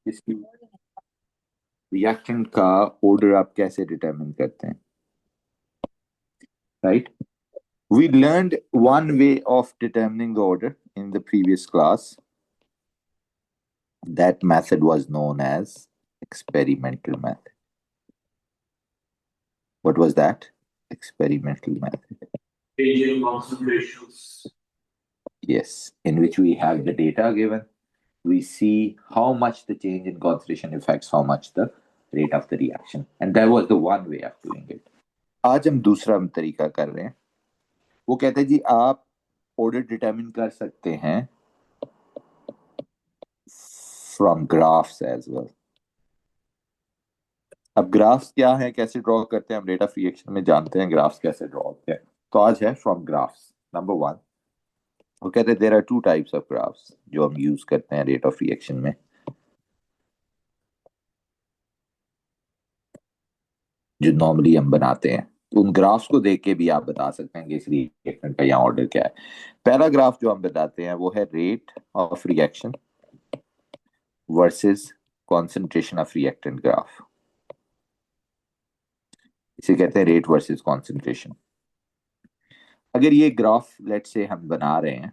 इसकी रिएक्टेंट का ऑर्डर आप कैसे डिटरमिन करते हैं, right? We learned one way of determining the order in the previous class. That method was known as experimental method. What was that? Experimental method. Change concentrations. Yes, in which we have the data given. We see how much the change in concentration affects how much the rate of the reaction. And that was the one way of doing it. आज हम दूसरा तरीका कर रहे हैं. वो कहते हैं जी आप ऑर्डर डिटरमिन कर सकते हैं फ्रॉम ग्राफ्स एज वेल. अब ग्राफ्स क्या है, कैसे ड्रॉ करते हैं, हम रेट ऑफ रिएक्शन में जानते हैं ग्राफ्स कैसे ड्रॉ होते हैं. तो आज है फ्रॉम ग्राफ्स. नंबर वन, वो कहते हैं there are two types of graphs जो हम यूज करते हैं रेट ऑफ रिएक्शन में. जो नॉर्मली हम बनाते हैं, उन ग्राफ्स को देख के भी आप बता सकते हैं कि इस रिएक्टेंट का यहाँ ऑर्डर क्या है. पहला ग्राफ जो हम बताते हैं वो है rate of reaction versus concentration of reactant graph. इसे कहते हैं रेट वर्सेस कॉन्सेंट्रेशन. अगर ये ग्राफ लेट से हम बना रहे हैं,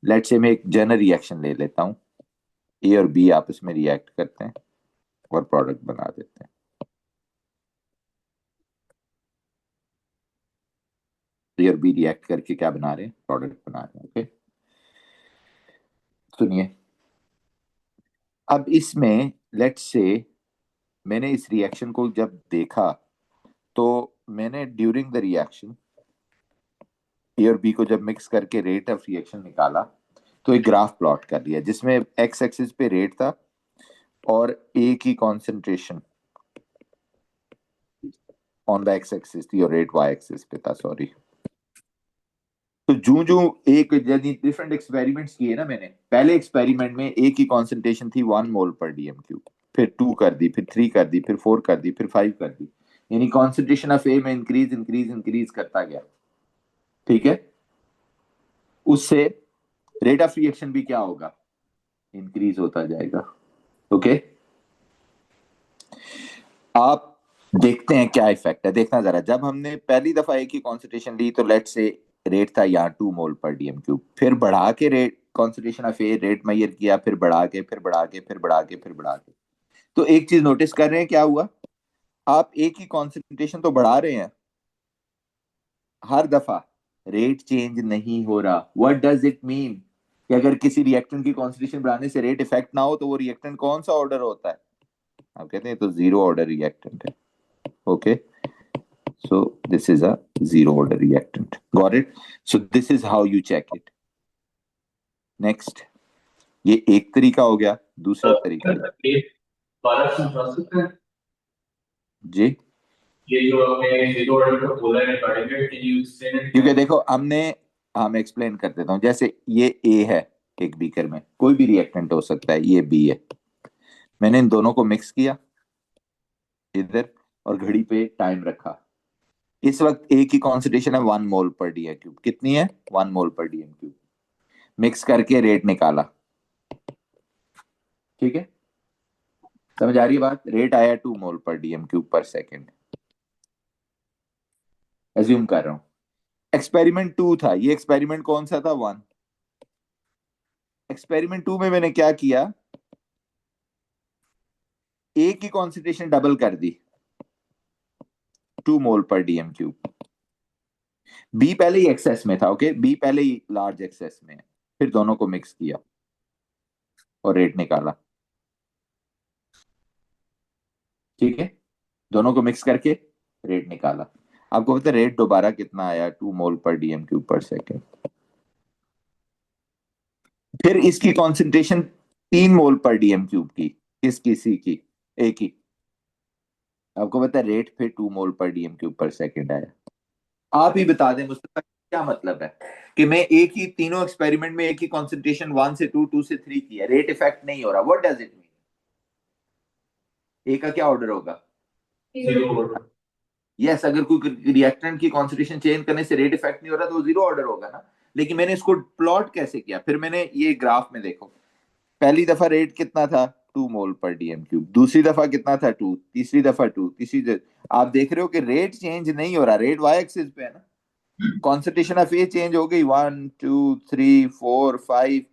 लेट से मैं एक जनरल रिएक्शन ले लेता हूं, ए और बी आपस में रिएक्ट करते हैं और प्रोडक्ट बना देते हैं. ए और बी रिएक्ट करके क्या बना रहे हैं, प्रोडक्ट बना रहे हैं. ओके, सुनिए. अब इसमें लेट से मैंने इस रिएक्शन को जब देखा तो मैंने ड्यूरिंग द रिएक्शन ए और बी को जब मिक्स करके रेट ऑफ रिएक्शन निकाला तो एक ग्राफ प्लॉट कर लिया जिसमें एक्स एक्सिस पे रेट था और ए की concentration on the X axis थी और रेट वाई एक्सिस पे था. सॉरी. तो जूं जूं एक डिफरेंट एक्सपेरिमेंट्स किए ना मैंने, पहले एक्सपेरिमेंट में ए की कॉन्सेंट्रेशन थी 1 मोल पर डीएम क्यूब, फिर 2 कर दी, फिर 3 कर दी, फिर 4 कर दी, फिर 5 कर दी. यानी कॉन्सेंट्रेशन ऑफ ए में इंक्रीज इंक्रीज इंक्रीज करता गया. ठीक है, उससे रेट ऑफ रिएक्शन भी क्या होगा, इंक्रीज होता जाएगा. ओके, आप देखते हैं क्या इफेक्ट है. देखना जरा, जब हमने पहली दफा ए की कॉन्सेंट्रेशन ली तो लेट से रेट था यहाँ 2 मोल पर डीएम क्यूब, फिर बढ़ा के rate concentration of a rate measure किया, फिर बढ़ा के फिर बढ़ा के फिर बढ़ा के फिर बढ़ा के. तो एक चीज नोटिस कर रहे हैं क्या हुआ, आप ए की कॉन्सेंट्रेशन तो बढ़ा रहे हैं, हर दफा रेट चेंज नहीं हो रहा. व्हाट डज इट मीन कि अगर किसी रिएक्टेंट की कॉन्सेंट्रेशन बढ़ाने से रेट इफेक्ट ना हो तो वो रिएक्टेंट कौन सा ऑर्डर होता है, आप कहते हैं तो जीरो ऑर्डर रिएक्टेंट है. Okay, so this is a zero order reactant. Got it? So this is how you check it. Next, ये एक तरीका हो गया. दूसरा तरीका जी, ये जो आपने जीरो ऑर्डर का बोला है target, can you explain it? क्योंकि देखो हम एक्सप्लेन कर देता हूँ. जैसे ये ए है एक बीकर में, कोई भी रिएक्टेंट हो सकता है, ये बी है. मैंने इन दोनों को मिक्स किया इधर और घड़ी पे टाइम रखा. इस वक्त ए की कॉन्सेंट्रेशन है 1 मोल पर डीएम क्यूब. कितनी है, 1 मोल पर डीएम क्यूब. मिक्स करके रेट निकाला. ठीक है, समझ आ रही है बात. रेट आया 2 मोल पर डीएम क्यूब पर सेकेंड. एज्यूम कर रहा हूं एक्सपेरिमेंट 2 था, ये एक्सपेरिमेंट कौन सा था, 1. एक्सपेरिमेंट 2 में मैंने क्या किया, ए की कॉन्सेंट्रेशन डबल कर दी 2 मोल पर डीएम क्यूब. बी पहले ही एक्सेस में था. ओके, बी पहले ही लार्ज एक्सेस में है. फिर दोनों को मिक्स किया और रेट निकाला. ठीक है, दोनों को मिक्स करके रेट निकाला. आपको पता है रेट दोबारा कितना आया, 2 मोल पर डीएम क्यूब पर सेकेंड. फिर इसकी कॉन्सेंट्रेशन 3 मोल पर डीएम क्यूब की, किसकी, सी की, ए की. आपको पता है रेट फिर 2 मोल पर डीएम क्यूब पर सेकेंड आया. आप ही बता दें मुस्तफा क्या मतलब है कि मैं एक ही तीनों एक्सपेरिमेंट में एक ही कॉन्सेंट्रेशन 1 से 2, 2 से 3 की है, रेट इफेक्ट नहीं हो रहा. व्हाट डज इट मीन, ए का क्या ऑर्डर होगा, जीरो ऑर्डर. यस. अगर कोई रिएक्टेंट की कॉन्सेंट्रेशन चेंज करने से रेट इफेक्ट नहीं हो रहा तो वो जीरो ऑर्डर होगा ना. लेकिन मैंने इसको प्लॉट कैसे किया, फिर मैंने ये ग्राफ में देखो, पहली दफा रेट कितना था 2 मोल पर डीएम क्यूब, दूसरी दफा कितना था 2, तीसरी दफा 2, आप देख रहे हो कि रेट चेंज नहीं हो रहा, रेट वाई एक्सिस पे है ना, कॉन्सेंट्रेशन ऑफ ए चेंज हो गई 1 2 3 4 5,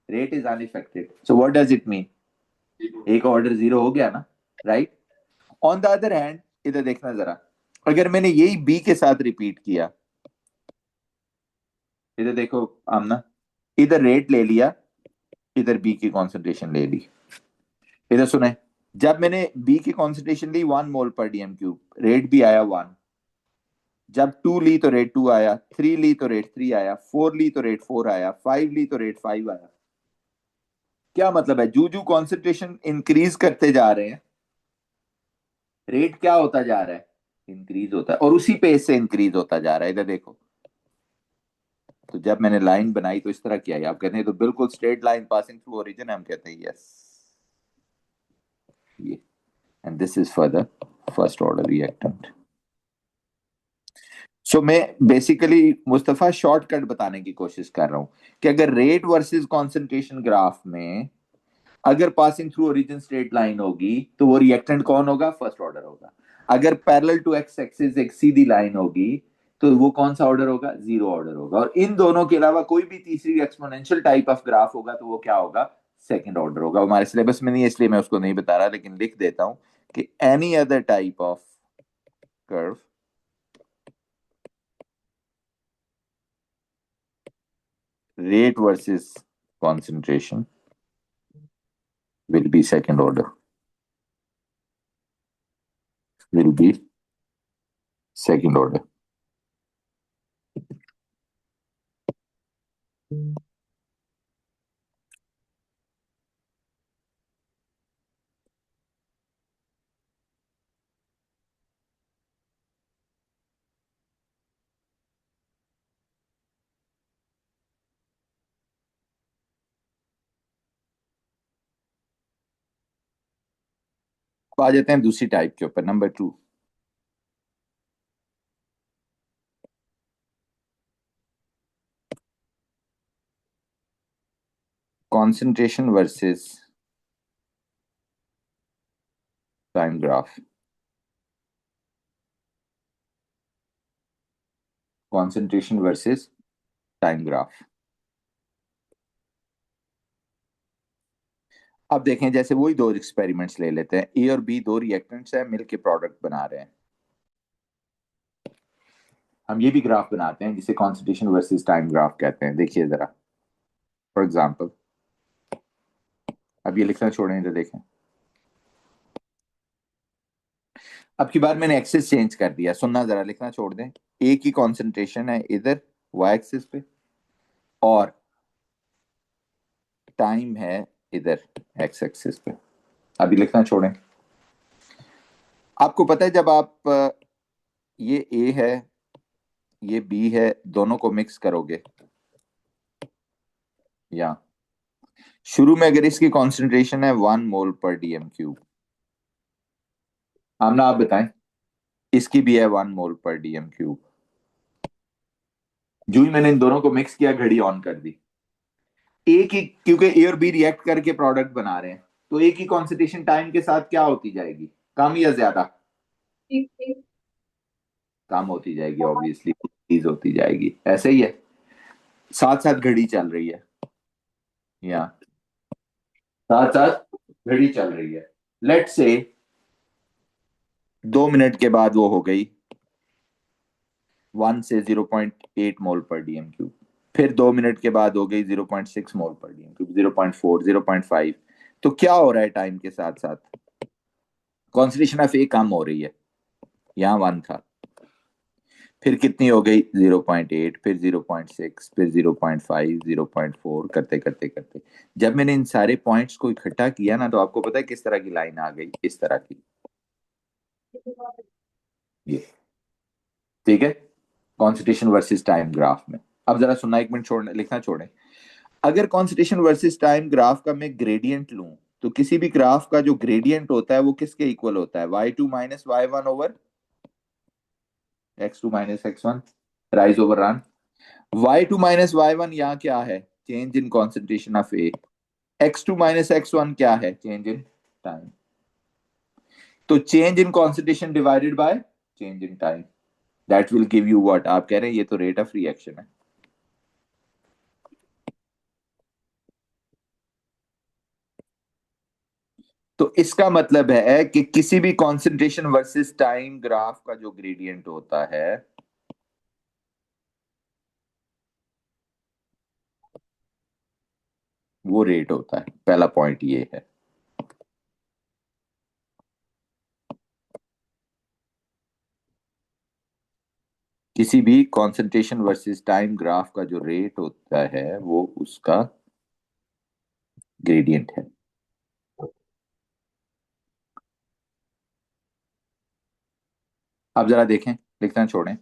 rate is unaffected, so what does it mean, एक ऑर्डर जीरो हो गया ना, right. On the other hand इधर देखना जरा, अगर मैंने यही बी के साथ रिपीट किया, इधर देखो आमना, इधर रेट ले लिया, इधर बी की कॉन्सेंट्रेशन ले ली, इधर सुने, जब मैंने बी की कॉन्सेंट्रेशन ली 1 मोल पर डीएम क्यूब, रेट भी आया 1, जब 2 ली तो रेट 2 आया, 3 ली तो रेट 3 आया, 4 ली तो रेट 4 आया, 5 ली तो रेट 5 आया। क्या मतलब है, जू जू कॉन्सेंट्रेशन इंक्रीज करते जा रहे हैं, रेट क्या होता जा रहा है, इंक्रीज होता है, और उसी पेस से इंक्रीज होता जा रहा है, इधर देखो। तो जब मैंने लाइन बनाई तो इस तरह किया है, आप कहते हैं तो बिल्कुल straight line passing through origin, हम कहते हैं यस ये, and this is for the first order reactant. So मैं बेसिकली मुस्तफा शॉर्टकट बताने की कोशिश कर रहा हूं कि अगर रेट वर्सेस कॉन्सेंट्रेशन ग्राफ में अगर passing through origin straight line होगी तो वो रिएक्टेंट कौन होगा, फर्स्ट ऑर्डर होगा। अगर पैरेलल टू एक्स एक्सिस एक सीधी लाइन होगी तो वो कौन सा ऑर्डर होगा, जीरो ऑर्डर होगा। और इन दोनों के अलावा कोई भी तीसरी एक्सपोनेंशियल टाइप ऑफ ग्राफ होगा तो वो क्या होगा, सेकंड ऑर्डर होगा। हमारे सिलेबस में नहीं है इसलिए मैं उसको नहीं बता रहा, लेकिन लिख देता हूं कि any other type of curve rate versus concentration will be second order, will be second order। आ जाते हैं दूसरी टाइप के ऊपर, number 2, concentration versus time graph, concentration versus time graph। अब देखें, जैसे वही दो एक्सपेरिमेंट्स ले लेते हैं, ए और बी दो रिएक्टेंट्स हैं, मिलके प्रोडक्ट बना रहे हैं। हम ये भी ग्राफ बनाते हैं जिसे कॉन्सेंट्रेशन वर्सेस टाइम ग्राफ कहते हैं। देखिए जरा, फॉर एग्जांपल, अब ये लिखना छोड़ें तो देखें, अब की बार मैंने एक्सिस चेंज कर दिया, सुनना जरा, लिखना छोड़ दें। ए की कॉन्सेंट्रेशन है इधर वाई एक्सिस पे, और टाइम है इधर एक्स एक्सिस पे। अभी लिखना छोड़ें। आपको पता है जब आप ये ए है ये बी है, दोनों को मिक्स करोगे, या शुरू में अगर इसकी कॉन्सेंट्रेशन है 1 मोल पर डीएम क्यूब, आमना आप बताएं, इसकी भी है 1 मोल पर डीएम क्यूब। जो ही मैंने इन दोनों को मिक्स किया, घड़ी ऑन कर दी। ए की, क्योंकि ए और बी रिएक्ट करके प्रोडक्ट बना रहे हैं, तो ए की कॉन्सेंट्रेशन टाइम के साथ क्या होती जाएगी, कम या ज्यादा, कम होती जाएगी, ऑब्वियसली चीज होती जाएगी, ऐसे ही है। साथ साथ घड़ी चल रही है, या साथ साथ घड़ी चल रही है। लेट से 2 मिनट के बाद वो हो गई 1 से 0.8 मोल पर डीएम क्यूब, फिर 2 मिनट के बाद हो गई 0.6 मोल पर डीएम क्यूब, 0.4, 0.5। तो क्या हो रहा है टाइम के साथ साथ, कॉन्सेंट्रेशन ऑफ ए कम हो रही है, यहाँ 1 था, फिर कितनी हो गई 0.8, फिर 0.6, फिर 0.5, 0.4, करते करते करते जब मैंने इन सारे पॉइंट्स को इकट्ठा किया ना, तो आपको पता है किस तरह की लाइन आ गई, इस तरह की, ये, ठीक है, कॉन्सेंट्रेशन वर्सेस टाइम ग्राफ में। अब जरा सुनना, 1 मिनट छोड़ने, लिखना छोड़े। अगर कॉन्सेंट्रेशन वर्सेस टाइम ग्राफ का मैं ग्रेडियंट लूं, तो किसी भी ग्राफ का जो ग्रेडियंट होता है वो किसके इक्वल होता है, y2 minus y1 over x2 minus x1, rise over run. y2 minus y1 यहाँ क्या है, change in concentration of A, x2 minus x1 क्या है? Change in time. तो change in concentration divided by change in time, that will give you what? आप कह रहे हैं ये तो रेट ऑफ रिएक्शन है। तो इसका मतलब है कि किसी भी कॉन्सेंट्रेशन वर्सेस टाइम ग्राफ का जो ग्रेडियंट होता है वो रेट होता है। पहला पॉइंट ये है। किसी भी कॉन्सेंट्रेशन वर्सेस टाइम ग्राफ का जो रेट होता है वो उसका ग्रेडियंट है। अब जरा देखें, लिखना छोड़ें।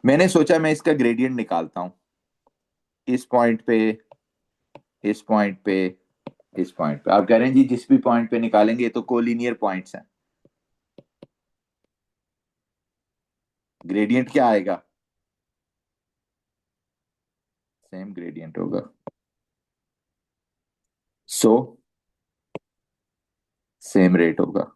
मैंने सोचा मैं इसका ग्रेडियंट निकालता हूं, इस पॉइंट पे, इस पॉइंट पे, इस पॉइंट पे। आप कह रहे हैं जी जिस भी पॉइंट पे निकालेंगे ये तो कोलिनियर पॉइंट्स हैं, ग्रेडियंट क्या आएगा? सेम ग्रेडियंट होगा। सो सेम रेट होगा।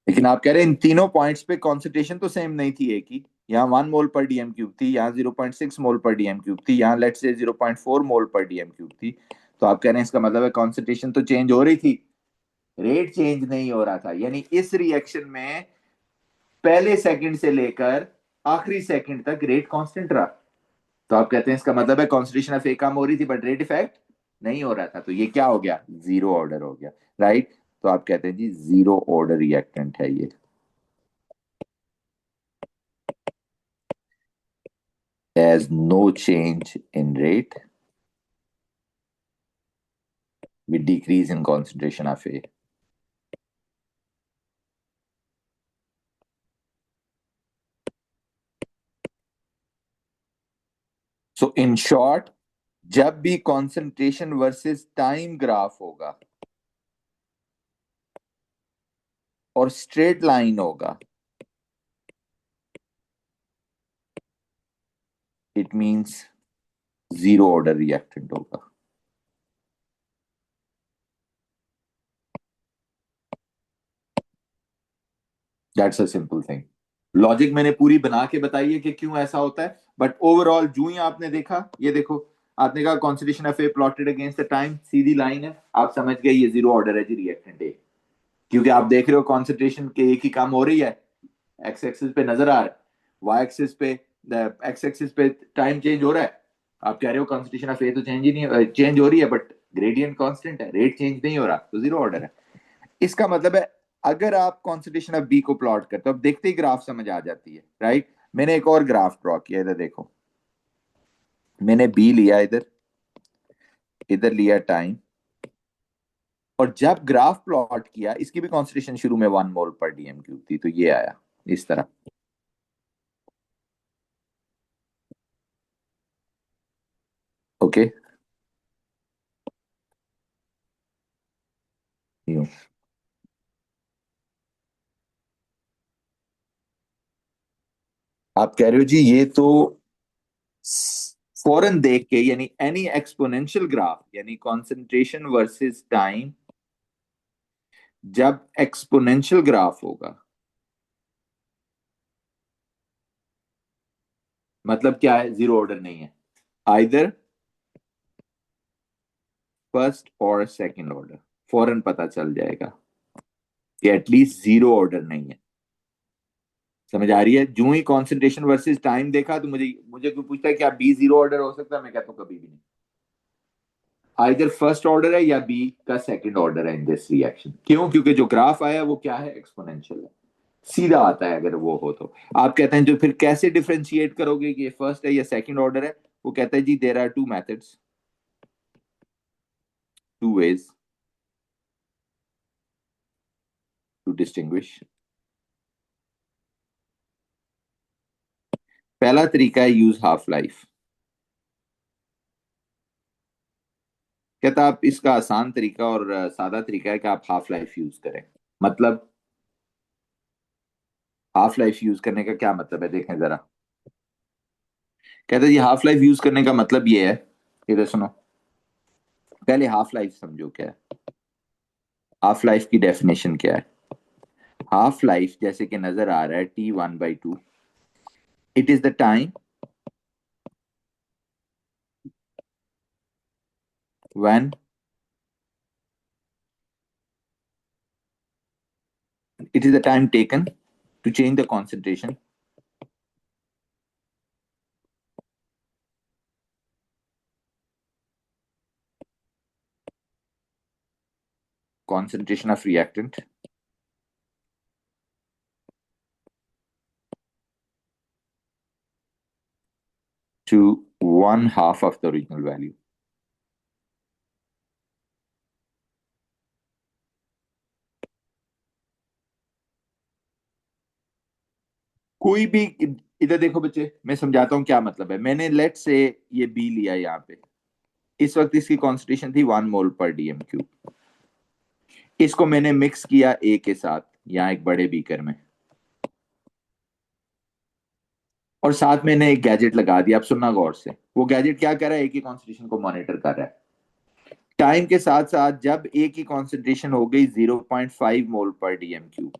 लेकिन आप कह रहे हैं इन तीनों पॉइंट्स पे कॉन्सेंट्रेशन तो सेम नहीं थी एक ही। यहाँ 1 मोल पर डीएम क्यूब थी, यहाँ 0.6 मोल पर डीएम क्यूब थी, यहाँ लेट से 0.4 मोल पर डीएम क्यूब थी। तो आप कह रहे हैं इसका मतलब है कॉन्सेंट्रेशन तो चेंज हो रही थी, रेट चेंज नहीं हो रहा था। यानी इस रिएक्शन में पहले सेकंड से लेकर आखिरी सेकंड तक रेट कांस्टेंट रहा। तो आप कहते हैं इसका मतलब है कॉन्सेंट्रेशन ऑफ ए कम हो रही थी बट रेट इफेक्ट नहीं हो रहा था। तो ये क्या हो गया? जीरो ऑर्डर हो गया, राइट? तो आप कहते हैं जी जीरो ऑर्डर रिएक्टेंट है ये। As no change in rate with decrease in concentration of A. So in short, जब भी concentration versus time ग्राफ होगा और स्ट्रेट लाइन होगा, it means zero order reactant होगा। That's a simple thing. Logic मैंने पूरी बना के बताई है कि क्यों ऐसा होता है, बट ओवरऑल जो ही आपने देखा, ये देखो, आपने कहा concentration of A plotted against the time, Sidhi line है, आप समझ गए ये जीरो ऑर्डर है जी रिएक्टेंट ए। क्योंकि आप देख रहे हो कॉन्सेंट्रेशन के एक ही काम हो रही है, एक्स एक्सिस पे नजर आ रहा है, वाई एक्सिस पे, एक्स एक्सिस पे टाइम चेंज हो रहा है। आप कह रहे हो कॉन्सेंट्रेशन ऑफ ए तो चेंज ही नहीं, चेंज हो रही है बट ग्रेडियंट कांस्टेंट है, रेट चेंज नहीं हो रहा, तो जीरो ऑर्डर है। इसका मतलब है अगर आप कॉन्सेंट्रेशन ऑफ बी को प्लॉट करते हो, अब देखते ही ग्राफ समझ आ जाती है, राइट? मैंने एक और ग्राफ ड्रॉ किया, इधर देखो, मैंने बी लिया इधर, इधर लिया टाइम, और जब ग्राफ प्लॉट किया इसकी भी कॉन्सेंट्रेशन शुरू में 1 मोल पर डीएम क्यूब थी, तो ये आया इस तरह। ओके, यूं। आप कह रहे हो जी ये तो फौरन देख के, यानी एनी एक्सपोनेंशियल ग्राफ, यानी कंसंट्रेशन वर्सेस टाइम जब एक्सपोनेंशियल ग्राफ होगा, मतलब क्या है? जीरो ऑर्डर नहीं है, आइदर फर्स्ट और सेकंड ऑर्डर। फौरन पता चल जाएगा कि एटलीस्ट जीरो ऑर्डर नहीं है। समझ आ रही है? जो ही कंसंट्रेशन वर्सेस टाइम देखा तो मुझे मुझे कोई पूछता है क्या बी जीरो ऑर्डर हो सकता है, मैं कहता हूं कभी भी नहीं। आइदर फर्स्ट ऑर्डर है या बी का सेकंड ऑर्डर है इन दिस रिएक्शन। क्यों? क्योंकि जो ग्राफ आया वो क्या है? एक्सपोनेंशियल है, सीधा आता है अगर वो हो तो। आप कहते हैं जो फिर कैसे डिफरेंशिएट करोगे कि ये फर्स्ट है या सेकंड ऑर्डर है? वो कहता है जी there are two methods, two ways to distinguish. पहला तरीका है यूज हाफ लाइफ। कहता आप इसका आसान तरीका और सादा तरीका है कि आप हाफ लाइफ यूज करें। मतलब हाफ लाइफ यूज करने का क्या मतलब है, देखें जरा। कहते जी हाफ लाइफ यूज करने का मतलब ये है, इधर सुनो, पहले हाफ लाइफ समझो क्या है। हाफ लाइफ की डेफिनेशन क्या है? हाफ लाइफ जैसे कि नजर आ रहा है T1/2, it is the time when it is the time taken to change the concentration of reactant to one half of the original value. कोई भी, इधर देखो बच्चे, मैं समझाता हूं क्या मतलब है। मैंने लेट से ये बी लिया यहाँ पे, इस वक्त इसकी कॉन्सेंट्रेशन थी 1 मोल/dm³। इसको मैंने मिक्स किया ए के साथ यहाँ एक बड़े बीकर में, और साथ मैंने एक गैजेट लगा दिया। अब सुनना गौर से, वो गैजेट क्या कर रहा है? ए की कॉन्सेंट्रेशन को मॉनिटर कर रहा है। टाइम के साथ साथ जब ए की कॉन्सेंट्रेशन हो गई 0.5 मोल/dm³,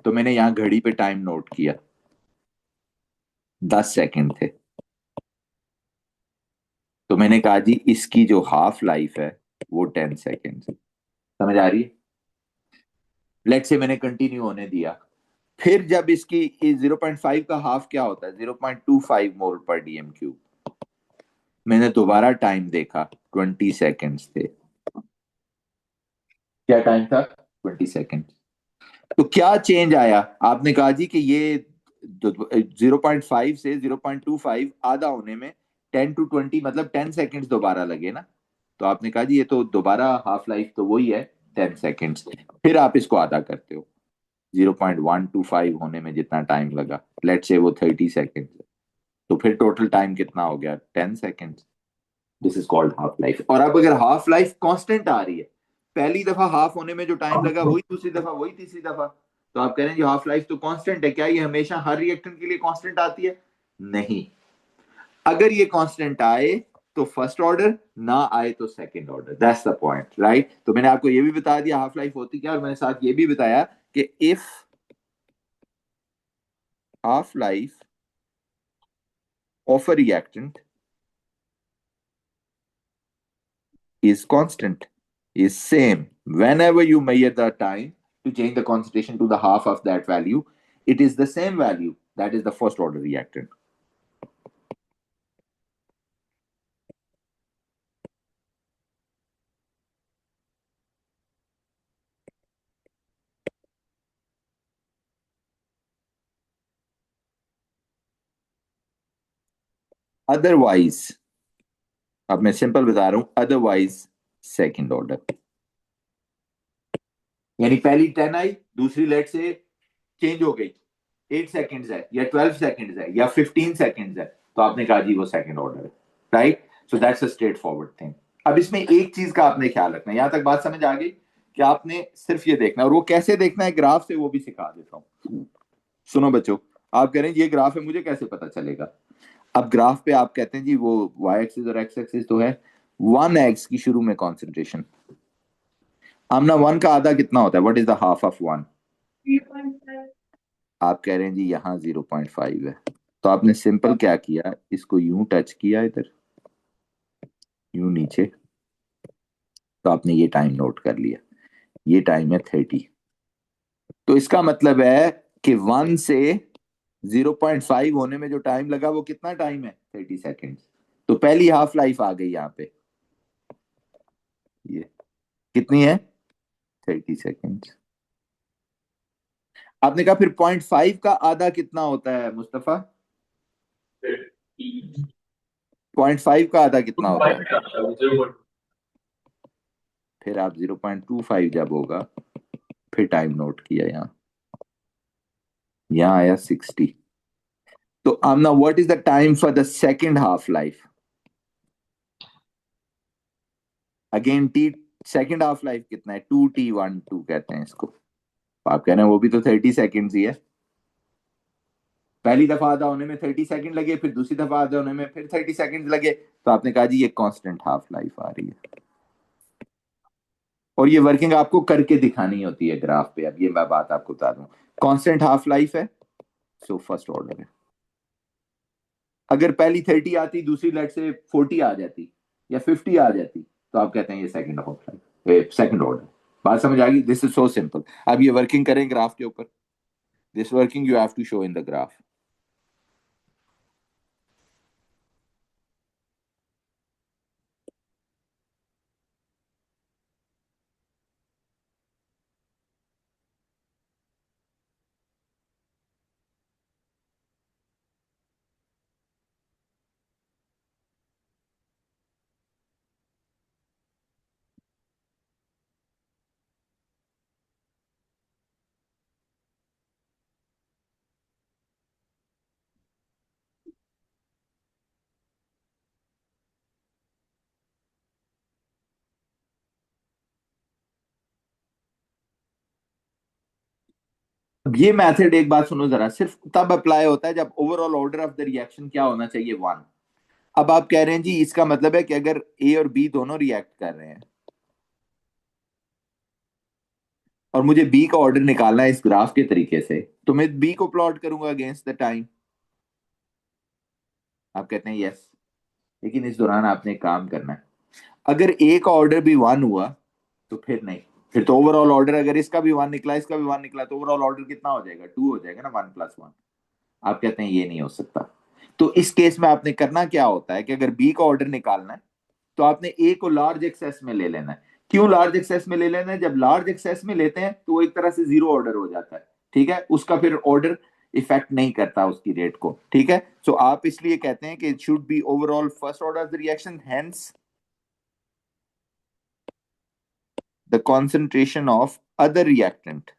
तो मैंने यहां घड़ी पे टाइम नोट किया, 10 सेकंड थे। तो मैंने कहा जी इसकी जो हाफ लाइफ है वो 10 सेकंड है। समझ आ रही है? लेट से मैंने कंटिन्यू होने दिया। फिर जब इसकी 0.5 का हाफ क्या होता है? 0.25 मोल/dm³। मैंने दोबारा टाइम देखा, 20 सेकेंड्स थे। क्या टाइम था? 20 सेकेंड। तो क्या चेंज आया? आपने कहा जी कि ये 0.5 से 0.25 आधा होने में 10 to 20 मतलब 10 सेकेंड्स दोबारा लगे ना। तो आपने कहा जी ये तो दोबारा हाफ लाइफ तो वही है, 10 सेकेंड्स। फिर आप इसको आधा करते हो, 0.125 होने में जितना टाइम लगा, लेट से वो 30 सेकेंड, तो फिर टोटल टाइम कितना हो गया? 10 second. This is called half life. और अब अगर हाफ लाइफ कांस्टेंट आ रही है, पहली दफा हाफ होने में जो टाइम लगा वही दूसरी दफा, वही तीसरी दफा, तो आप कह रहे हैं जो हाफ लाइफ तो कांस्टेंट है, क्या ये हमेशा हर रिएक्टेंट के लिए कांस्टेंट आती है? नहीं। अगर ये कांस्टेंट आए तो फर्स्ट ऑर्डर, ना आए तो second order. That's the point, right? तो मैंने आपको ये भी बता दिया हाफ लाइफ होती क्या, और मैंने साथ ये भी बताया कि if half life of a reactant is constant, is same whenever you measure the time to change the concentration to the half of that value, it is the same value, that is the first order reactant. Otherwise, अब मैं simple बता रहा हूं, otherwise second order. यानी पहली 10 आई, दूसरी late से change हो गई, 8 सेकेंड्स है या 12 सेकेंड्स है या 15 सेकेंड्स है, तो आपने कहा जी वो सेकंड ऑर्डर है, right? So that's a straight forward thing. अब इसमें एक चीज का आपने ख्याल रखना है, यहां तक बात समझ आ गई कि आपने सिर्फ ये देखना है, और वो कैसे देखना है ग्राफ से, वो भी सिखा देता हूं। सुनो बच्चों, आप कह रहे हैं ये ग्राफ है, मुझे कैसे पता चलेगा? अब ग्राफ पे आप कहते हैं जी वो वाई एक्सिस और एक्स एक्सिस तो है, 1 एक्स की शुरू में कॉन्सेंट्रेशन, आमना 1 का आधा कितना होता है? What is the half of 1? आप कह रहे हैं जी यहाँ 0.5 है, तो आपने सिंपल क्या किया, इसको यूं टच किया इधर, यूं नीचे, तो आपने ये टाइम नोट कर लिया, ये टाइम है 30। तो इसका मतलब है कि 1 से 0.5 होने में जो टाइम लगा वो कितना टाइम है? 30 सेकेंड। तो पहली हाफ लाइफ आ गई यहाँ पे, ये कितनी है? 30 सेकेंड। आपने कहा फिर 0.5 का आधा कितना होता है मुस्तफा? 0.5 का आधा कितना होता है? फिर आप 0.25 जब होगा, फिर टाइम नोट किया, यहाँ आया 60। तो Amna what is the time for the second half life? Again T, second half life कितना है? 2T12 कहते हैं इसको। आप कह रहे हैं वो भी तो 30 सेकेंड ही है। पहली दफा आधा होने में 30 सेकंड लगे, फिर दूसरी दफा आधा होने में फिर 30 सेकंड लगे, तो आपने कहा जी ये कांस्टेंट हाफ लाइफ आ रही है। और ये वर्किंग आपको करके दिखानी होती है ग्राफ पे। अब ये मैं बात आपको बता दूं, कांस्टेंट हाफ लाइफ है, सो फर्स्ट ऑर्डर है। अगर पहली 30 आती, दूसरी लेट से 40 आ जाती या 50 आ जाती, तो आप कहते हैं ये second half life, second order. बात समझ आ गई? This is so simple. अब ये वर्किंग करें ग्राफ के ऊपर। This working you have to show in the graph. अब ये मेथड, एक बात सुनो जरा, सिर्फ तब अप्लाई होता है जब overall order of the reaction क्या होना चाहिए, वन। अब आप कह रहे हैं जी इसका मतलब है कि अगर ए और बी दोनों रिएक्ट कर रहे हैं और मुझे बी का ऑर्डर निकालना है इस ग्राफ के तरीके से, तो मैं बी को प्लॉट करूंगा अगेंस्ट द टाइम। आप कहते हैं यस, लेकिन इस दौरान आपने एक काम करना है। अगर ए का ऑर्डर भी वन हुआ तो फिर नहीं, फिर तो ओवरऑल ऑर्डर, अगर इसका भी वन निकला इसका भी वन निकला, तो ओवरऑल ऑर्डर कितना हो जाएगा, टू हो जाएगा ना, 1+1। आप कहते हैं ये नहीं हो सकता। तो इस केस में आपने करना क्या होता है कि अगर बी का ऑर्डर निकालना है तो आपने ए को लार्ज एक्सेस में ले लेना है। क्यों लार्ज एक्सेस में ले लेना है? जब लार्ज एक्सेस में लेते हैं तो वो एक तरह से जीरो ऑर्डर हो जाता है, ठीक है, उसका फिर ऑर्डर इफेक्ट नहीं करता उसकी रेट को, ठीक है। सो आप इसलिए कहते हैं कि it should be overall first order reaction, hence the concentration of other reactant,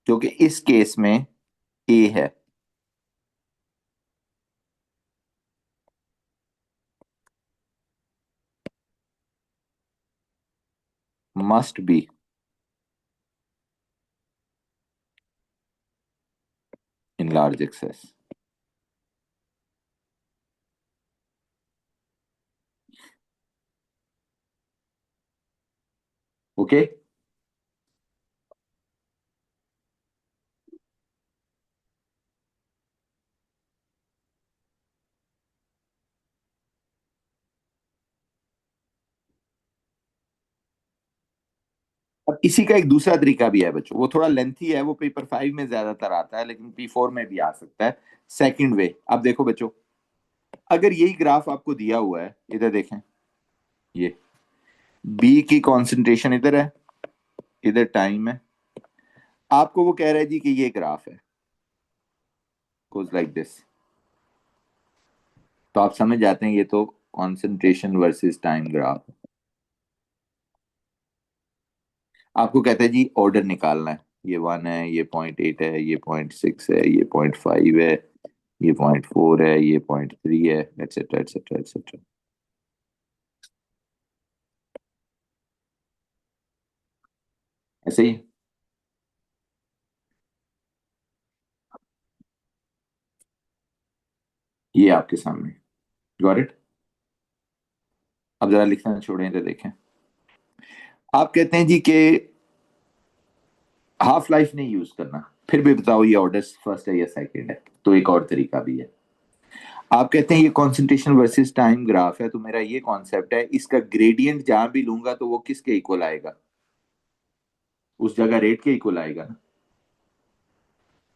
जो कि इस केस में ए है, must be in large access. Okay, अब इसी का एक दूसरा तरीका भी है बच्चों, वो थोड़ा लेंथी है, वो पेपर 5 में ज्यादातर आता है, लेकिन P4 में भी आ सकता है। सेकंड वे, अब देखो बच्चों, अगर यही ग्राफ आपको दिया हुआ है, इधर देखें, ये बी की कंसंट्रेशन इधर है, इधर टाइम है, आपको वो कह रहा है जी कि ये ग्राफ है, गोज लाइक दिस, तो आप समझ जाते हैं ये तो कंसंट्रेशन वर्सेस टाइम ग्राफ। आपको कहते हैं जी ऑर्डर निकालना है, ये 1 है, ये 0.8 है, ये 0.6 है, ये 0.5 है, ये 0.4 है, ये 0.3 है, एटसेट्रा एटसेट्रा एटसेट्रा। ऐसे ही, ये आपके सामने, गॉट इट। अब जरा लिखना छोड़ें तो देखें, आप कहते हैं जी कि हाफ लाइफ नहीं यूज करना, फिर भी बताओ ये ऑर्डर फर्स्ट है या सेकंड है, तो एक और तरीका भी है। आप कहते हैं ये कॉन्सेंट्रेशन वर्सेस टाइम ग्राफ है, तो मेरा ये कॉन्सेप्ट है, इसका ग्रेडियंट जहां भी लूंगा तो वो किसके इक्वल आएगा, उस जगह रेट के इक्वल आएगा ना।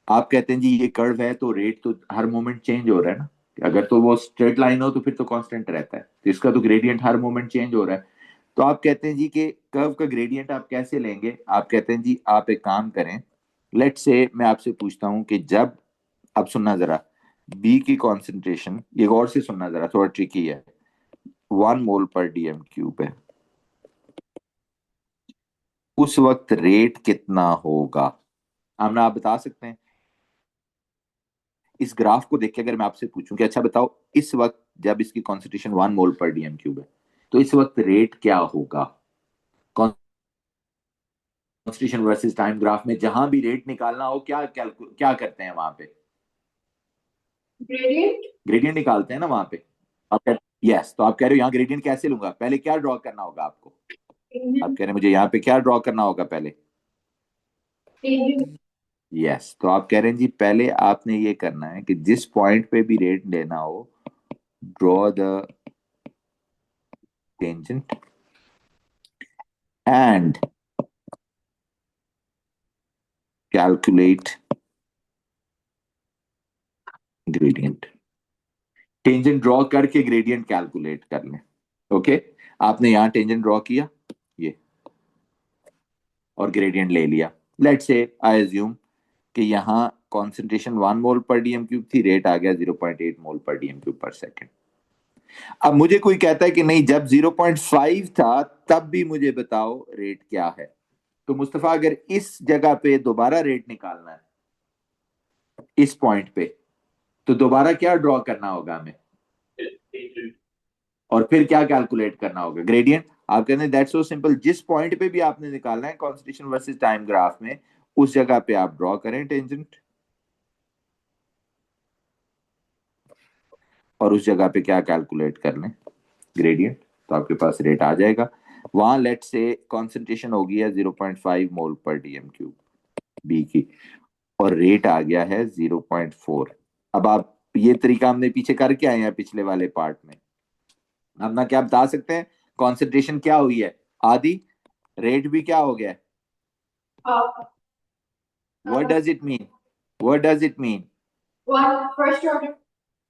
आप कहते हैं जी ये कर्व है तो रेट तो हर मोमेंट चेंज हो रहा है ना, अगर तो वो स्ट्रेट लाइन हो तो फिर तो कांस्टेंट रहता है, तो इसका तो ग्रेडियंट हर मोमेंट चेंज हो रहा है। तो आप कहते हैं जी कि कर्व का ग्रेडियंट आप कैसे लेंगे? आप कहते हैं जी आप एक काम करें, लेट से मैं आपसे पूछता हूं कि जब, अब सुनना जरा, बी की कॉन्सेंट्रेशन, ये गौर से सुनना जरा, थोड़ा ट्रिकी है, 1 मोल/dm³ है, उस वक्त रेट कितना होगा? आप बता सकते हैं? इस ग्राफ को देख के अगर मैं आपसे पूछूं कि अच्छा बताओ इस वक्त जब इसकी कॉन्सेंट्रेशन 1 मोल/dm³ है, तो इस वक्त रेट क्या होगा? कॉन्सेंट्रेशन वर्सेस टाइम ग्राफ में जहां भी रेट निकालना हो क्या करते हैं वहां पे? ग्रेडियंट। ग्रेडियंट निकालते हैं ना वहां पे। आप यस, तो आप कह रहे हो यहाँ ग्रेडियंट कैसे लूंगा? पहले क्या ड्रॉ करना होगा आपको? आप कह रहे हैं मुझे यहाँ पे क्या ड्रॉ करना होगा पहले? यस, तो आप कह रहे हैं जी पहले आपने ये करना है कि जिस पॉइंट पे भी रेट लेना हो, draw the tangent and calculate gradient. Tangent draw करके ग्रेडियंट कैलकुलेट कर लें। ओके, आपने यहाँ टेंजेंट ड्रॉ किया ये, और ग्रेडियंट ले लिया। लेट्स से आई एज्यूम कि यहाँ कॉन्सेंट्रेशन 1 मोल पर डीएम क्यूब थी, रेट आ गया 0.8 मोल पर डीएम क्यूब पर सेकेंड। अब मुझे कोई कहता है कि नहीं, जब 0.5 था तब भी मुझे बताओ रेट क्या है। तो मुस्तफा अगर इस जगह पे दोबारा रेट निकालना है इस पॉइंट पे, तो दोबारा क्या ड्रॉ करना होगा हमें? और फिर क्या कैलकुलेट करना होगा? ग्रेडियंट। आप कहते हैं दैट्स सो सिंपल, जिस पॉइंट पे भी आपने निकालना है कॉन्सेंट्रेशन वर्सेस टाइम ग्राफ में, उस जगह पे आप ड्रॉ करें टेंजेंट, और उस जगह पे क्या कैलकुलेट कर लें? ग्रेडियंट। तो आपके पास रेट आ जाएगा। वहां लेट से कॉन्सेंट्रेशन हो गया 0.5 मोल पर डीएम क्यूब बी की, और रेट आ गया है 0.4। अब आप ये तरीका हमने पीछे करके आए हैं पिछले वाले पार्ट में। हम ना क्या बता सकते हैं कॉन्सेंट्रेशन क्या हुई है? आधी। रेट भी क्या हो गया? What does it mean? What does it mean? One first order.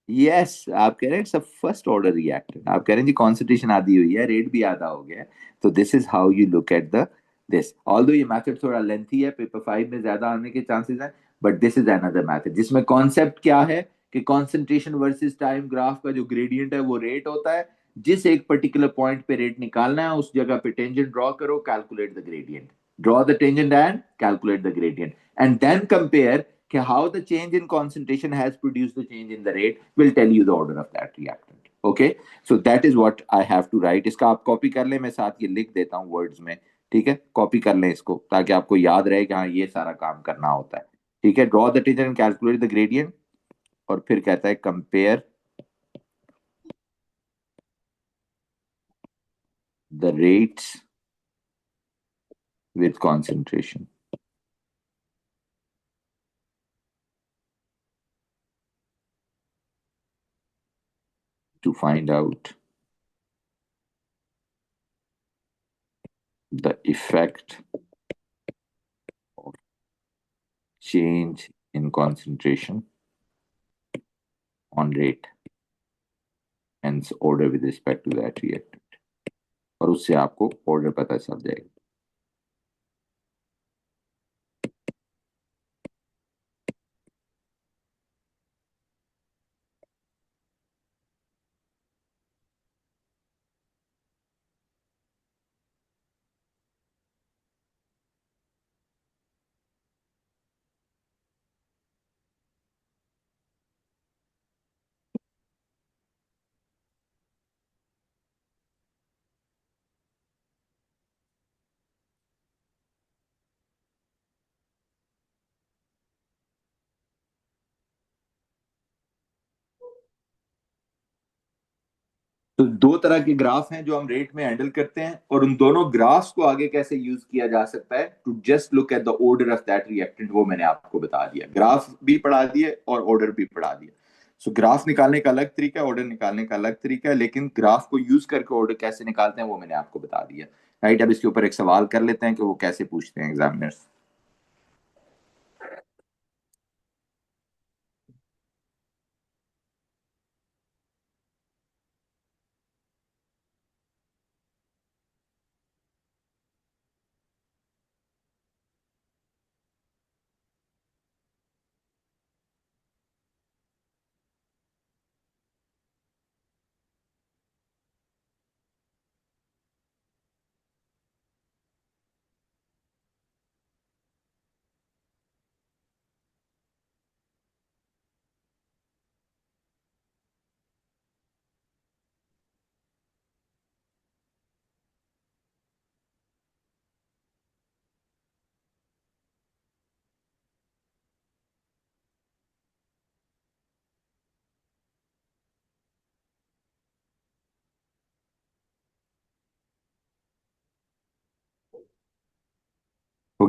Yes, आप कह रहे हैं it's a first order reactant. आप कह रहे हैं जी कॉन्सेंट्रेशन आधी हुई है, रेट भी आधा हो गया है। तो this is how you look at the this. Although ये मेथड थोड़ा लेंथी है, पेपर 5 में ज्यादा आने के चांसेस हैं, but this is another method जिसमें कॉन्सेप्ट क्या है कि कॉन्सेंट्रेशन वर्सेस टाइम ग्राफ का जो ग्रेडियंट है वो रेट होता है। जिस एक पर्टिकुलर पॉइंट पे रेट निकालना है उस जगह पे टेंजेंट ड्रॉ करो, calculate the gradient. Draw the tangent and calculate the gradient, and then compare how the change in concentration has produced the change in the rate, will tell you the order of that reactant. Okay, so that is what I have to write. इसका आप copy कर लें, मैं साथ ये लिख देता हूँ वर्ड्स में। ठीक है, कॉपी कर लें इसको ताकि आपको याद रहे कि हाँ ये सारा काम करना होता है। ठीक है, draw the tangent and calculate the gradient, और फिर कहता है compare the rates with concentration to find out the effect of change in concentration on rate, hence order with respect to that reactant, और उससे आपको order पता चल जाएगा। तो दो तरह के ग्राफ हैं जो हम रेट में हैंडल करते हैं, और उन दोनों ग्राफ्स को आगे कैसे यूज किया जा सकता है to just look at the order of that reactant, वो मैंने आपको बता दिया। ग्राफ भी पढ़ा दिए और ऑर्डर भी पढ़ा दिया। सो ग्राफ निकालने का अलग तरीका है, ऑर्डर निकालने का अलग तरीका है, लेकिन ग्राफ को यूज करके ऑर्डर कैसे निकालते हैं वो मैंने आपको बता दिया। राइट, अब इसके ऊपर एक सवाल कर लेते हैं कि वो कैसे पूछते हैं एग्जामिनर्स।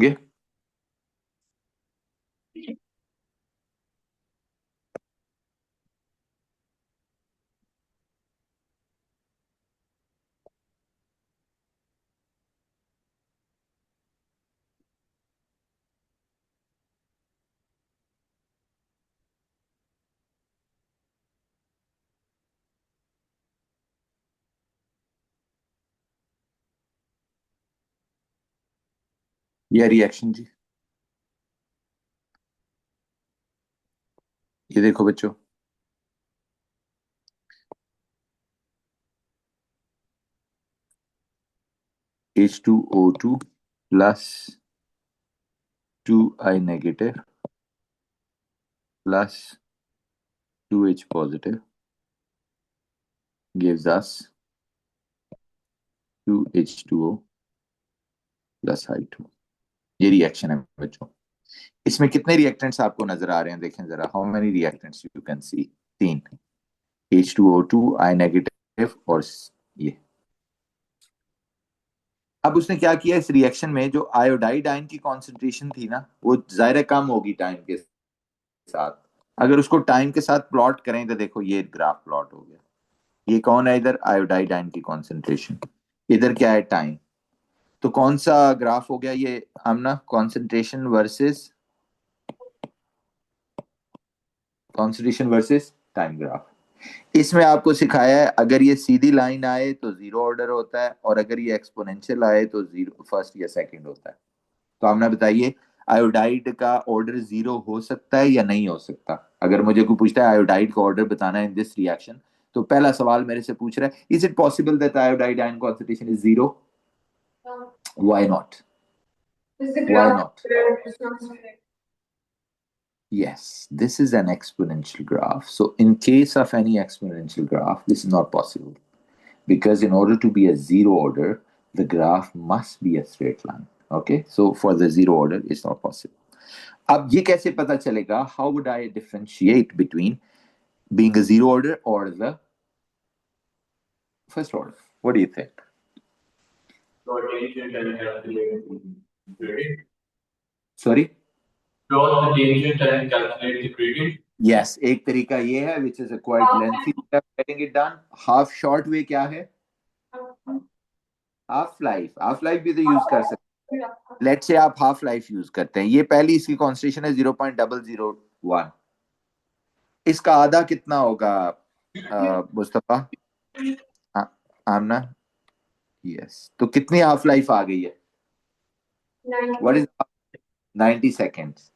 गया? ये रिएक्शन जी, ये देखो बच्चों, H2O2 plus 2I negative plus 2H positive gives us 2H2O plus I2। ये रिएक्शन है बच्चों। इसमें कितने रिएक्टेंट्स आपको नजर आ रहे हैं? देखें जरा, how many reactants you can see? 3, H2O2, I negative और ये। अब उसने क्या किया इस रिएक्शन में, जो आयोडाइड आयन की कॉन्सेंट्रेशन थी ना, वो जाहिर कम होगी टाइम के साथ। अगर उसको टाइम के साथ प्लॉट करें तो देखो ये ग्राफ प्लॉट हो गया। ये कौन है? इधर आयोडाइड आयन की कॉन्सेंट्रेशन, इधर क्या है? टाइम। तो कौन सा ग्राफ हो गया ये Amna? Concentration versus time graph. इसमें आपको सिखाया है अगर ये सीधी लाइन आए तो जीरो ऑर्डर होता है, और अगर ये एक्सपोनेंशियल आए तो जीरो फर्स्ट या सेकंड होता है। तो आपने बताइए आयोडाइड का ऑर्डर जीरो हो सकता है या नहीं हो सकता? अगर मुझे कोई पूछता है आयोडाइड का ऑर्डर बताना है इन दिस रिएक्शन, तो पहला सवाल मेरे से पूछ रहा है, is it possible that iodide ion concentration is zero? Why not? Why not? Yes, this is an exponential graph. So in case of any exponential graph, this is not possible. Because in order to be a zero order, the graph must be a straight line. Okay, so for the zero order, it's not possible. अब ये कैसे पता चलेगा? How would I differentiate between being a zero order or the first order? What do you think? Plot tangent and calculate the gradient. Sorry? Plot the tangent and calculate the gradient. Yes, एक तरीका ये है, which is a quite lengthy way of getting it done. Half short way क्या है? Half life भी तो use कर सकते हैं। लेट से आप हाफ लाइफ यूज करते हैं, ये पहली इसकी कॉन्सेंट्रेशन है 0.001। इसका आधा कितना होगा मुस्तफा? आमना? यस, तो कितनी हाफ लाइफ आ गई है? What is 90 seconds.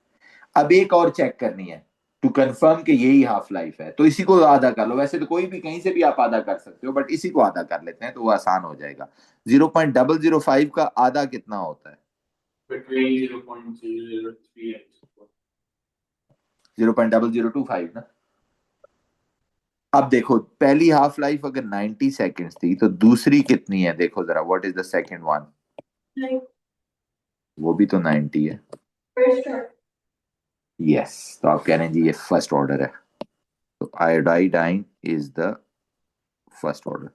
अब एक और चेक करनी है टू कंफर्म कि यही हाफ लाइफ है, तो इसी को आधा कर लो। वैसे तो कोई भी कहीं से भी आप आधा कर सकते हो, बट इसी को आधा कर लेते हैं तो वो आसान हो जाएगा। 0.005 का आधा कितना होता है? Between 0.003 and 0.0025 ना। अब देखो पहली हाफ लाइफ अगर 90 सेकेंड्स थी, तो दूसरी कितनी है? देखो जरा, what is the second one? वो भी तो 90 है। यस, तो आप कह रहे हैं जी ये फर्स्ट ऑर्डर है, तो iodide ion is the first order.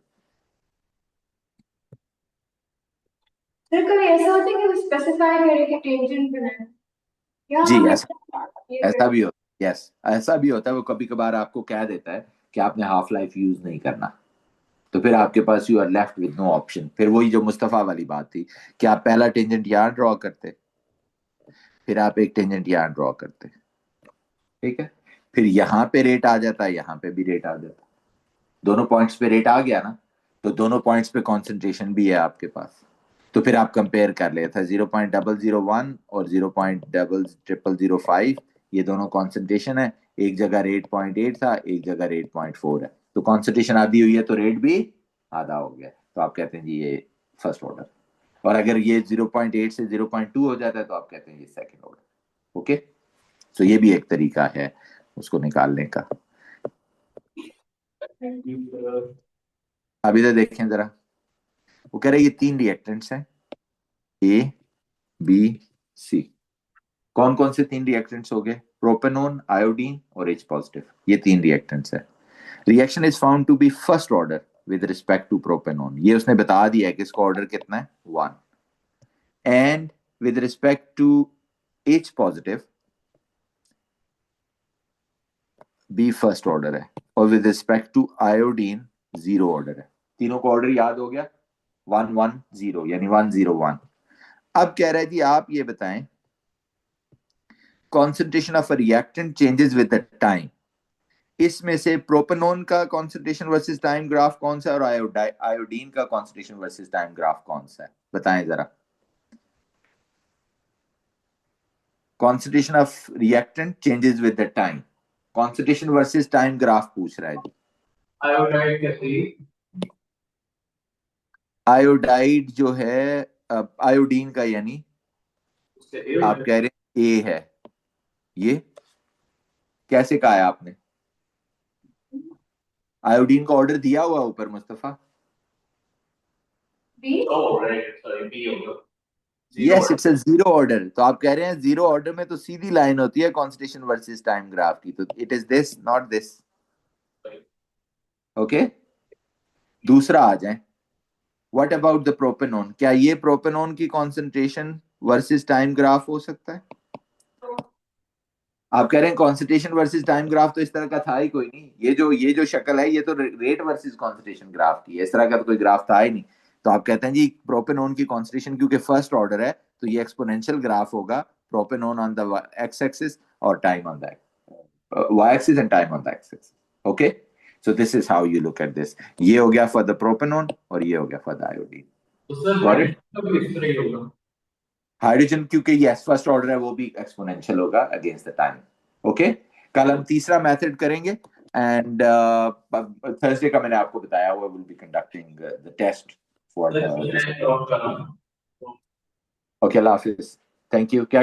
Sir कभी ऐसा होता है कि वो स्पेसिफाई करे कि टेंजेंट बनाए? जी ऐसा भी होता है। यस, ऐसा भी होता है। वो कभी कभार आपको कह देता है कि आपने हाफ लाइफ यूज नहीं करना, तो फिर आपके पास you are left with no option. फिर वही जो मुस्तफा वाली बात थी कि आप पहला टेंजेंट यहां ड्रॉ करते, फिर आप एक टेंजेंट यहां ड्रॉ करते, ठीक है, फिर यहां पे रेट आ जाता है, यहां पे भी रेट आ जाता है, दोनों पॉइंट्स पे रेट आ गया ना, तो दोनों पॉइंट्स पे कॉन्सेंट्रेशन भी है आपके पास। तो फिर आप कंपेयर कर लेते हैं 0.001 और 0.0005, ये दोनों कॉन्सेंट्रेशन है। एक जगह रेट 0.8 था, एक जगह रेट 0.4 है, तो कॉन्सेंट्रेशन आधी हुई है तो रेट भी आधा हो गया, तो आप कहते हैं जी ये फर्स्ट ऑर्डर। और अगर ये 0.8 से 0.2 हो जाता है तो आप कहते हैं ये सेकंड ऑर्डर। ओके, तो ये भी एक तरीका है उसको निकालने का। अभी तो देखें जरा, वो कह रहे ये 3 रिएक्टेंट्स हैं, ए बी सी। कौन कौन से 3 रिएक्टेंट्स हो गए? प्रोपेनॉन, आयोडीन और H पॉजिटिव, ये 3 रिएक्टेंट्स है। Reaction is found to be first order with respect to propanone. ये उसने बता दिया है कि इसका ऑर्डर कितना है, 1। And with respect to H positive, B first order है, और with respect to iodine 0 order है। तीनों को ऑर्डर याद हो गया, 1 1 0 यानी 1 0 1। अब कह रहा है जी आप ये बताएं concentration of a reactant changes with the time. इसमें से प्रोपेनॉन का कॉन्सेंट्रेशन वर्सेस टाइम ग्राफ कौन सा है, और आयोडीन का कॉन्सेंट्रेशन वर्सेस टाइम ग्राफ कौन सा है, बताएं जरा। Concentration of reactant changes with the time, concentration versus time graph पूछ रहा है जी। आयोडाइड कैसे? आयोडाइड जो है आयोडीन का, यानी आप कह रहे हैं ए है, ये कैसे कहा है आपने? आयोडीन का ऑर्डर दिया हुआ ऊपर Mustafa. Yes, it's a 0 order. तो आप कह रहे हैं 0 ऑर्डर में तो सीधी लाइन होती है कॉन्सेंट्रेशन वर्सेस टाइम ग्राफ की, तो it is this not this. Okay, दूसरा आ जाए, व्हाट अबाउट द प्रोपेनॉन, क्या ये प्रोपेनॉन की कॉन्सेंट्रेशन वर्सेस टाइम ग्राफ हो सकता है? आप कह रहे हैं कॉन्सेंट्रेशन वर्सेस टाइम ग्राफ तो इस तरह का था ही कोई नहीं, ये जो शक्ल है ये तो रेट वर्सेस कॉन्सेंट्रेशन ग्राफ की है, इस तरह का तो कोई ग्राफ था ही नहीं। तो आप कहते हैं जी प्रोपेनॉन की कॉन्सेंट्रेशन क्योंकि फर्स्ट ऑर्डर है तो ये एक्सपोनेंशियल ग्राफ होगा, propanone on the X axis और time on the Y axis and time on the X axis. Okay, so this is how you look at this. ये हो गया फॉर द प्रोपेनॉन और ये हो गया फॉर द आयोडीन। हाइड्रोजन क्योंकि yes first order है वो भी एक्सपोनेंशियल होगा अगेंस्ट द टाइम। ओके, कल हम तीसरा मेथड करेंगे एंड थर्सडे का मैंने आपको बताया हुआ will be conducting the test for okay, अल्लाह हाफिज, थैंक यू। क्या